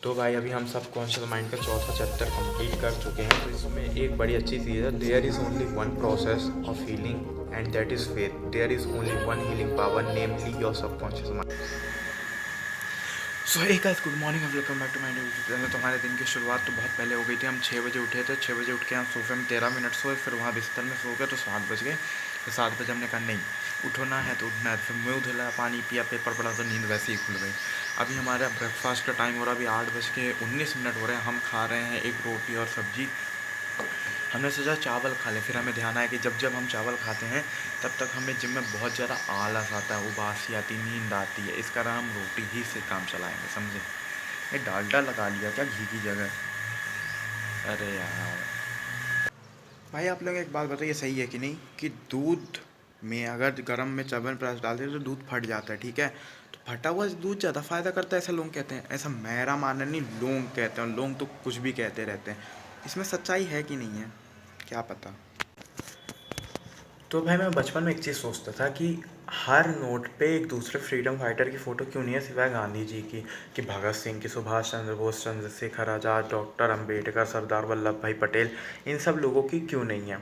तो भाई अभी हम सब कॉन्शियस माइंड का चौथा चैप्टर कंप्लीट कर चुके हैं। तो इसमें एक बड़ी अच्छी चीज़ है, there is only one process of healing and that is faith. There is only one healing power, namely your subconscious mind. So hey guys, good morning and welcome back to my YouTube channel. तो हमारे दिन की शुरुआत तो बहुत पहले हो गई थी। हम 6 बजे उठे थे। 6 बजे उठ के हम सोफे में 13 मिनट सोए, फिर वहाँ बिस्तर में सो गए तो 7 बज गए। तो 7 बजे हमने कहा नहीं, उठना है तो उठना है। फिर मुँह धुला, पानी पिया, पेपर पढ़ा तो नींद वैसे ही खुल गई। अभी हमारा ब्रेकफास्ट का टाइम हो रहा है। अभी 8 बज के 19 मिनट हो रहे हैं। हम खा रहे हैं एक रोटी और सब्जी। हमने सोचा चावल खा लें, फिर हमें ध्यान आया कि जब जब हम चावल खाते हैं तब तक हमें जिम में बहुत ज़्यादा आलस आता है, उबासी आती, नींद आती है। इस कारण हम रोटी ही से काम चलाएंगे, समझे। ये डालडा लगा लिया क्या घी की जगह? अरे यार भाई, आप लोग एक बात बताइए, सही है कि नहीं कि दूध में अगर गर्म में च्यवनप्राश डालते हैं तो दूध फट जाता है, ठीक है। तो फटा हुआ दूध ज़्यादा फ़ायदा करता है, ऐसा लोग कहते हैं। ऐसा मेरा मानना नहीं, लोग कहते हैं। लोग तो कुछ भी कहते रहते हैं। इसमें सच्चाई है कि नहीं है, क्या पता। तो भाई मैं बचपन में एक चीज़ सोचता था कि हर नोट पे एक दूसरे फ्रीडम फाइटर की फ़ोटो क्यों नहीं है सिवाय गांधी जी की। कि भगत सिंह की, सुभाष चंद्र बोस, चंद्रशेखर आज़ाद, डॉक्टर अंबेडकर, सरदार वल्लभ भाई पटेल, इन सब लोगों की क्यों नहीं है।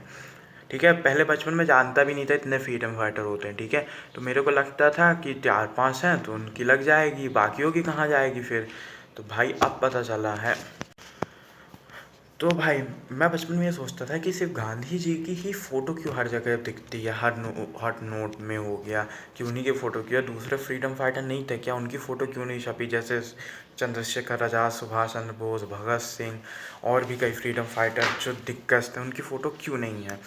ठीक है, पहले बचपन में जानता भी नहीं था इतने फ्रीडम फाइटर होते हैं, ठीक है। तो मेरे को लगता था कि 4-5 हैं तो उनकी लग जाएगी, बाकियों की कहाँ जाएगी फिर। तो भाई अब पता चला है। तो भाई मैं बचपन में ये सोचता था कि सिर्फ गांधी जी की ही फ़ोटो क्यों हर जगह दिखती है, हर नोट में हो गया कि उन्हीं की फ़ोटो क्यों। दूसरे फ्रीडम फाइटर नहीं थे क्या, उनकी फ़ोटो क्यों नहीं छपी? जैसे चंद्रशेखर आज़ाद, सुभाष चंद्र बोस, भगत सिंह और भी कई फ्रीडम फाइटर जो दिग्गज थे, उनकी फ़ोटो क्यों नहीं है।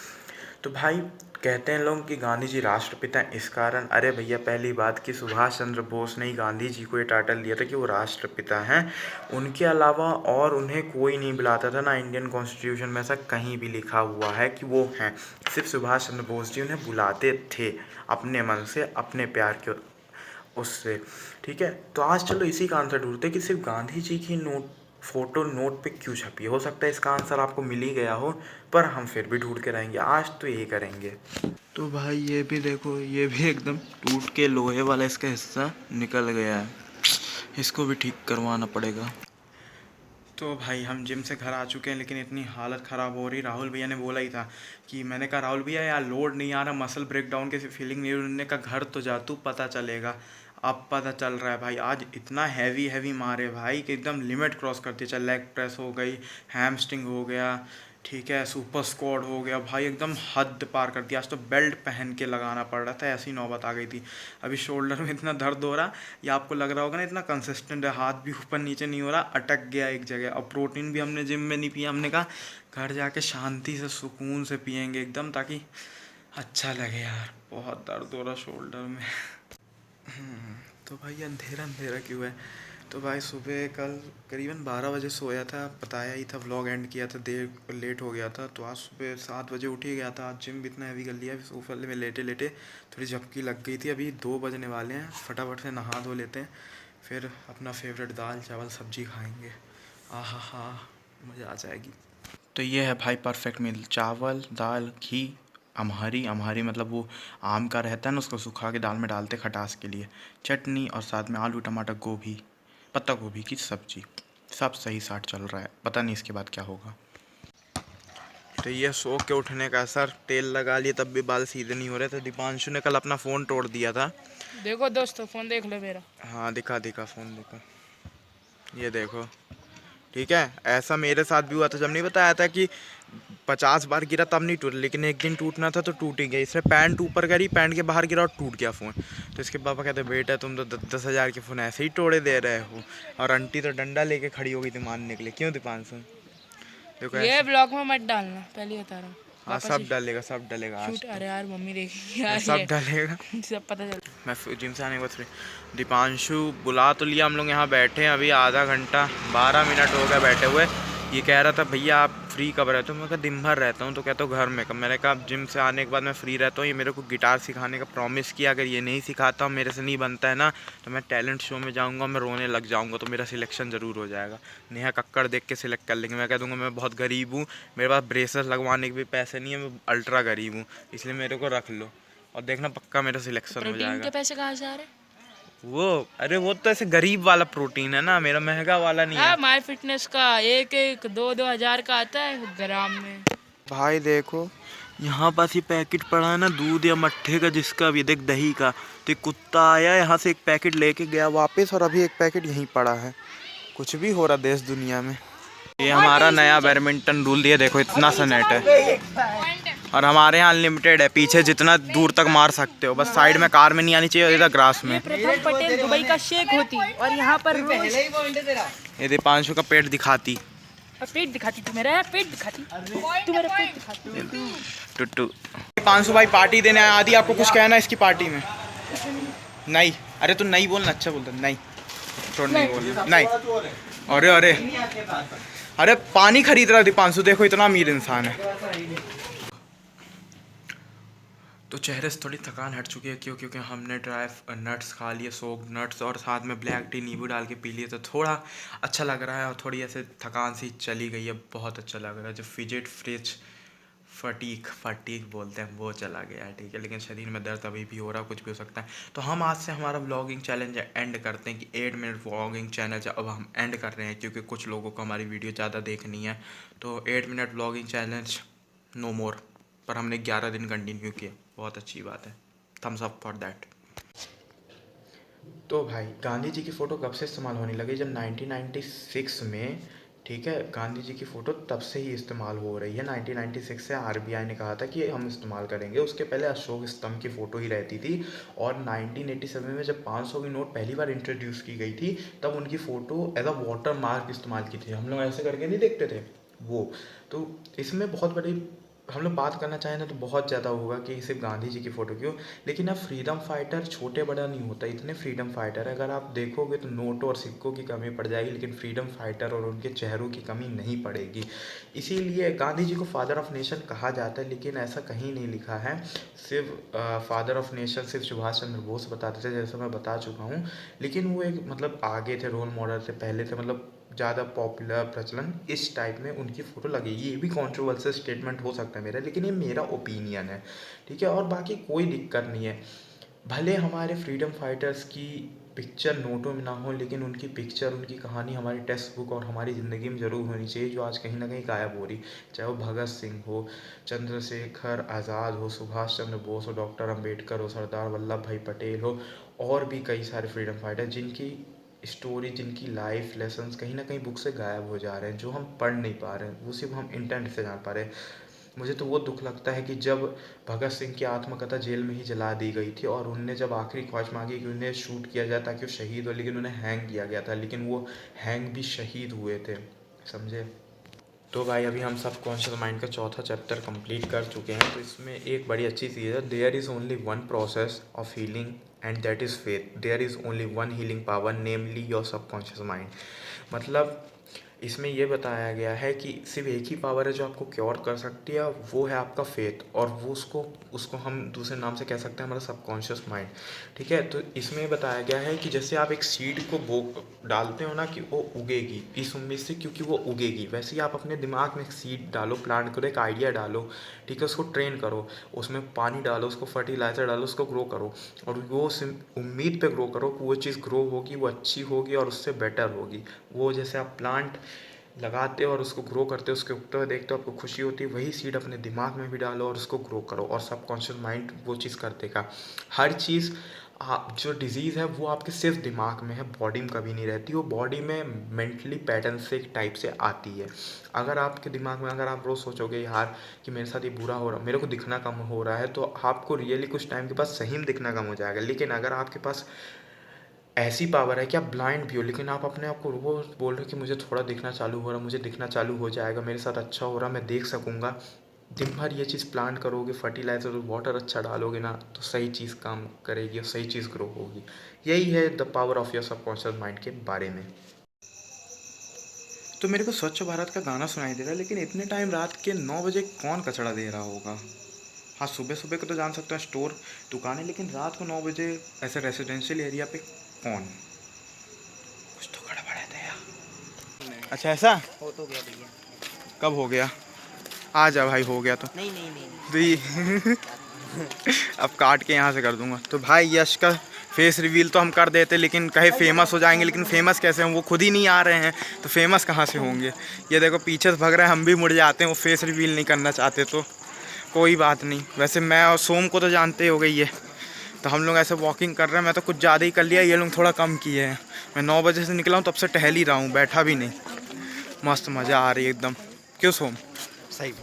तो भाई कहते हैं लोग कि गांधी जी राष्ट्रपिता हैं इस कारण। अरे भैया, पहली बात कि सुभाष चंद्र बोस ने ही गांधी जी को ये टाइटल दिया था कि वो राष्ट्रपिता हैं। उनके अलावा और उन्हें कोई नहीं बुलाता था, ना इंडियन कॉन्स्टिट्यूशन में ऐसा कहीं भी लिखा हुआ है कि वो हैं। सिर्फ सुभाष चंद्र बोस जी उन्हें बुलाते थे अपने मन से, अपने प्यार के उससे, ठीक है। तो आज चलो इसी का आंसर ढूंढते कि सिर्फ गांधी जी की फ़ोटो नोट पे क्यों छपी है। हो सकता है इसका आंसर आपको मिल ही गया हो, पर हम फिर भी ढूंढ के रहेंगे। आज तो यही करेंगे। तो भाई ये भी देखो, ये भी एकदम टूट के लोहे वाला इसका हिस्सा निकल गया है। इसको भी ठीक करवाना पड़ेगा। तो भाई हम जिम से घर आ चुके हैं, लेकिन इतनी हालत ख़राब हो रही। राहुल भैया ने बोला ही था कि, मैंने कहा राहुल भैया यार लोड नहीं आ रहा, मसल ब्रेकडाउन की फीलिंग नहीं। उन्होंने कहा घर तो जा तू, पता चलेगा। अब पता चल रहा है भाई, आज इतना हैवी हैवी मारे भाई कि एकदम लिमिट क्रॉस करती। चल लेग प्रेस हो गई, हैमस्ट्रिंग हो गया, ठीक है, सुपर स्क्वाड हो गया भाई, एकदम हद पार कर दिया। आज तो बेल्ट पहन के लगाना पड़ रहा था, ऐसी नौबत आ गई थी। अभी शोल्डर में इतना दर्द हो रहा, ये आपको लग रहा होगा ना, इतना कंसिस्टेंट है, हाथ भी ऊपर नीचे नहीं हो रहा, अटक गया एक जगह। और प्रोटीन भी हमने जिम में नहीं पिया। हमने कहा घर जाके शांति से सुकून से पियेंगे एकदम, ताकि अच्छा लगे यार। बहुत दर्द हो रहा शोल्डर में। तो भाई अंधेरा अंधेरा क्यों है। तो भाई सुबह कल करीबन 12 बजे सोया था, बताया ही था, व्लॉग एंड किया था, देर लेट हो गया था। तो आज सुबह 7 बजे उठ ही गया था। आज जिम भी इतना हैवी कर लिया, सोफे में लेटे लेटे थोड़ी झपकी लग गई थी। अभी 2 बजने वाले हैं, फटाफट से नहा धो लेते हैं, फिर अपना फेवरेट दाल चावल सब्जी खाएंगे। आहा हा, मज़ा आ जाएगी। तो ये है भाई परफेक्ट मील, चावल दाल घी, अमहरी। अमहरी मतलब वो आम का रहता है ना, उसको सुखा के दाल में डालते खटास के लिए, चटनी, और साथ में आलू टमाटर गोभी, पत्ता गोभी की सब्जी। सब सही साठ चल रहा है, पता नहीं इसके बाद क्या होगा। तो ये सो के उठने का असर, तेल लगा लिए तब भी बाल सीधे नहीं हो रहे थे। दीपांशु ने कल अपना फ़ोन तोड़ दिया था। देखो दोस्तों, फोन देख लो मेरा। हाँ दिखा दिखा फ़ोन देखो, ये देखो, ठीक है। ऐसा मेरे साथ भी हुआ था, जब नहीं बताया था कि 50 बार गिरा तब नहीं टूटा, लेकिन एक दिन टूटना था तो टूट ही गया। इसने पैंट ऊपर करी, पैंट के बाहर गिरा और टूट गया फ़ोन। तो इसके पापा कहते, बेटा तुम तो 10,000 के फ़ोन ऐसे ही तोड़े दे रहे हो। और आंटी तो डंडा लेके खड़ी हो गई थी मारने के लिए। क्यों दीपांशु? देखो ये ऐसे। ब्लॉग में मत डालना, पहले बता रहा हूँ। हाँ पापा से सब डलेगा, सब डलेगा आज शूट। तो। अरे यार मम्मी देखेगी यार, सब ये डलेगा। सब पता चल। मैं जिम से आने के बाद दीपांशु बुला तो लिया, हम लोग यहाँ बैठे हैं अभी आधा घंटा 12 मिनट हो गया बैठे हुए। ये कह रहा था भैया आप फ्री कब रहते हो? मैं कहा दिन भर रहता हूँ। तो कहता हूँ घर में कब? मैंने कहा जिम से आने के बाद मैं फ्री रहता हूँ। ये मेरे को गिटार सिखाने का प्रॉमिस किया, अगर ये नहीं सिखाता हूँ, मेरे से नहीं बनता है ना, तो मैं टैलेंट शो में जाऊँगा, मैं रोने लग जाऊँगा, तो मेरा सिलेक्शन ज़रूर हो जाएगा। नेहा कक्कड़ देख के सिलेक्ट कर लेंगे। मैं कह दूँगा मैं बहुत गरीब हूँ, मेरे पास ब्रेसलेट लगवाने के भी पैसे नहीं है, मैं अल्ट्रा गरीब हूँ, इसलिए मेरे को रख लो, और देखना पक्का मेरा सिलेक्शन हो प्रोटीन जाएगा। के पैसे कहाँ से आ रहे? वो अरे वो तो ऐसे गरीब वाला प्रोटीन है ना, मेरा महंगा वाला नहीं है। हाँ, माय फिटनेस का एक 2-2 हज़ार का आता है ग्राम में। भाई देखो यहाँ पास ये पैकेट पड़ा है ना दूध या मट्ठे का, जिसका भी देख दही का, तो एक कुत्ता आया यहाँ से एक पैकेट लेके गया वापस, और अभी एक पैकेट यहीं पड़ा है। कुछ भी हो रहा देश दुनिया में। ये हमारा नया बैडमिंटन रूल दिया, देखो इतना सा नेट है और हमारे यहाँ अनलिमिटेड है, पीछे जितना दूर तक मार सकते हो, बस साइड में कार में नहीं आनी चाहिए, इधर ग्रास में। प्रथम पटेल दुबई का शेख होती और यहाँ पर रोज ये दीपांशु का पेट दिखाती, पेट दिखाती, तू मेरा पेट दिखाती, तू मेरा पेट दिखाती। टुट्टू। दीपांशु भाई पार्टी देने आया। आदि आपको कुछ कहना है इसकी पार्टी में? नहीं, अरे तू नहीं बोलना, अच्छा बोलता नहीं, छोड़ नहीं बोल नहीं। अरे अरे अरे पानी खरीद रहा दीपांशु, देखो इतना अमीर इंसान है। तो चेहरे से थोड़ी थकान हट चुकी है क्योंकि हमने ड्राई नट्स खा लिए, सोक्ड नट्स, और साथ में ब्लैक टी नींबू डाल के पी लिए, तो थोड़ा अच्छा लग रहा है और थोड़ी ऐसे थकान सी चली गई है, बहुत अच्छा लग रहा है। जो फिजिट फ्रिज फटीक बोलते हैं वो चला गया है, ठीक है, लेकिन शरीर में दर्द अभी भी हो रहा है, कुछ भी हो सकता है। तो हम आज से हमारा व्लॉगिंग चैलेंज एंड करते हैं कि 8 मिनट व्लॉगिंग चैलेंज अब हम एंड कर रहे हैं, क्योंकि कुछ लोगों को हमारी वीडियो ज़्यादा देखनी है। तो 8 मिनट व्लॉगिंग चैलेंज नो मोर, पर हमने 11 दिन कंटिन्यू किया, बहुत अच्छी बात है, थम्स अप फॉर दैट। तो भाई गांधी जी की फ़ोटो कब से इस्तेमाल होने लगी? जब 1996 में, ठीक है, गांधी जी की फ़ोटो तब से ही इस्तेमाल हो रही है। 1996 से आरबीआई ने कहा था कि हम इस्तेमाल करेंगे, उसके पहले अशोक स्तंभ की फ़ोटो ही रहती थी। और 1987 में जब 500 की नोट पहली बार इंट्रोड्यूस की गई थी, तब उनकी photo as a watermark इस्तेमाल की थी, हम लोग ऐसे करके नहीं देखते थे वो। तो इसमें बहुत बड़ी, हम लोग बात करना चाहें ना तो बहुत ज़्यादा होगा कि सिर्फ गांधी जी की फ़ोटो क्यों, लेकिन अब फ्रीडम फाइटर छोटे बड़ा नहीं होता, इतने फ्रीडम फाइटर अगर आप देखोगे तो नोटों और सिक्कों की कमी पड़ जाएगी, लेकिन फ्रीडम फाइटर और उनके चेहरों की कमी नहीं पड़ेगी। इसीलिए गांधी जी को फादर ऑफ नेशन कहा जाता है, लेकिन ऐसा कहीं नहीं लिखा है। सिर्फ फादर ऑफ नेशन सिर्फ सुभाष चंद्र बोस बताते थे, जैसे मैं बता चुका हूँ, लेकिन वो एक मतलब आगे थे, रोल मॉडल थे, पहले थे, मतलब ज़्यादा पॉपुलर प्रचलन इस टाइप में उनकी फ़ोटो लगेगी। ये भी कॉन्ट्रोवर्शियल स्टेटमेंट हो सकता है मेरा, लेकिन ये मेरा ओपिनियन है, ठीक है, और बाकी कोई दिक्कत नहीं है। भले हमारे फ्रीडम फाइटर्स की पिक्चर नोटों में ना हो, लेकिन उनकी पिक्चर, उनकी कहानी हमारी टेक्स्ट बुक और हमारी ज़िंदगी में ज़रूर होनी चाहिए, जो आज कहीं ना कहीं गायब हो रही। चाहे वो भगत सिंह हो, चंद्रशेखर आज़ाद हो, सुभाष चंद्र बोस हो, डॉक्टर अम्बेडकर हो, सरदार वल्लभ भाई पटेल हो, और भी कई सारे फ्रीडम फाइटर जिनकी स्टोरी, जिनकी लाइफ लेसन्स कहीं ना कहीं बुक से गायब हो जा रहे हैं, जो हम पढ़ नहीं पा रहे हैं, वो सिर्फ हम इंटरनेट से जान पा रहे हैं। मुझे तो वो दुख लगता है कि जब भगत सिंह की आत्मकथा जेल में ही जला दी गई थी, और उनने जब आखिरी ख्वाहिश मांगी कि उन्हें शूट किया जाए ताकि वो शहीद हो, लेकिन उन्हें हैंग किया गया था, लेकिन वो हैंग भी शहीद हुए थे, समझे। तो भाई अभी हम सब कॉन्शियस माइंड का चौथा चैप्टर कंप्लीट कर चुके हैं। तो इसमें एक बड़ी अच्छी चीज़ है, there is only one process of healing and that is faith. There is only one healing power, namely your subconscious mind. मतलब इसमें ये बताया गया है कि सिर्फ एक ही पावर है जो आपको क्योर कर सकती है, वो है आपका फेथ, और वो उसको हम दूसरे नाम से कह सकते हैं हमारा सबकॉन्शियस माइंड, ठीक है। तो इसमें बताया गया है कि जैसे आप एक सीड को बो डालते हो ना कि वो उगेगी इस उम्मीद से क्योंकि वो उगेगी, वैसे ही आप अपने दिमाग में एक सीड डालो, प्लांट करो, एक आइडिया डालो, ठीक है, उसको ट्रेन करो, उसमें पानी डालो, उसको फर्टिलाइज़र डालो, उसको ग्रो करो, और वो उम्मीद पे ग्रो करो कि वो चीज़ ग्रो होगी, वो अच्छी होगी और उससे बेटर होगी। वो जैसे आप प्लांट लगाते हो और उसको ग्रो करते हो, उसके उगते हुए देखते हो, आपको खुशी होती है, वही सीड अपने दिमाग में भी डालो और उसको ग्रो करो, और सबकॉन्शियस माइंड वो चीज़ कर देगा। हर चीज़ आप जो डिज़ीज़ है वो आपके सिर्फ दिमाग में है, बॉडी में कभी नहीं रहती, वो बॉडी में मेंटली पैटर्न से एक टाइप से आती है। अगर आपके दिमाग में अगर आप रोज़ सोचोगे यार कि मेरे साथ ये बुरा हो रहा, मेरे को दिखना कम हो रहा है, तो आपको रियली कुछ टाइम के बाद सही में दिखना कम हो जाएगा। लेकिन अगर आपके पास ऐसी पावर है कि आप ब्लाइंड भी हो, लेकिन आप अपने आप को वो बोल रहे हो कि मुझे थोड़ा दिखना चालू हो रहा, मुझे दिखना चालू हो जाएगा, मेरे साथ अच्छा हो रहा, मैं देख सकूँगा, दिन भर ये चीज़ प्लांट करोगे, फर्टिलाइज़र और वाटर अच्छा डालोगे ना, तो सही चीज़ काम करेगी और सही चीज़ ग्रो होगी। यही है the power of your subconscious mind के बारे में। तो मेरे को स्वच्छ भारत का गाना सुनाई दे रहा है, लेकिन इतने टाइम रात के 9 बजे कौन कचरा दे रहा होगा? हाँ, सुबह सुबह को तो जान सकते हैं स्टोर, दुकानें, लेकिन रात को 9 बजे ऐसे रेजिडेंशियल एरिया पे कौन? कुछ तो गड़बड़ है दया। अच्छा ऐसा हो तो गया भैया। कब हो गया? आ जा भाई, हो गया तो नहीं अब काट के यहाँ से कर दूंगा। तो भाई यश का फेस रिवील तो हम कर देते, लेकिन कहे फेमस हो जाएंगे, लेकिन फेमस कैसे हम, वो खुद ही नहीं आ रहे हैं तो फेमस कहाँ से होंगे। ये देखो पीछे से भग रहे हैं, हम भी मुड़ जाते हैं, वो फेस रिवील नहीं करना चाहते तो कोई बात नहीं। वैसे मैं और सोम को तो जानते हो गई है, तो हम लोग ऐसे वॉकिंग कर रहे हैं। मैं तो कुछ ज़्यादा ही कर लिया, ये लोग थोड़ा कम किए हैं। मैं 9 बजे से निकला हूँ, तब से टहल ही रहा हूँ, बैठा भी नहीं। मस्त मज़ा आ रही है एकदम, क्यों सोम? सही।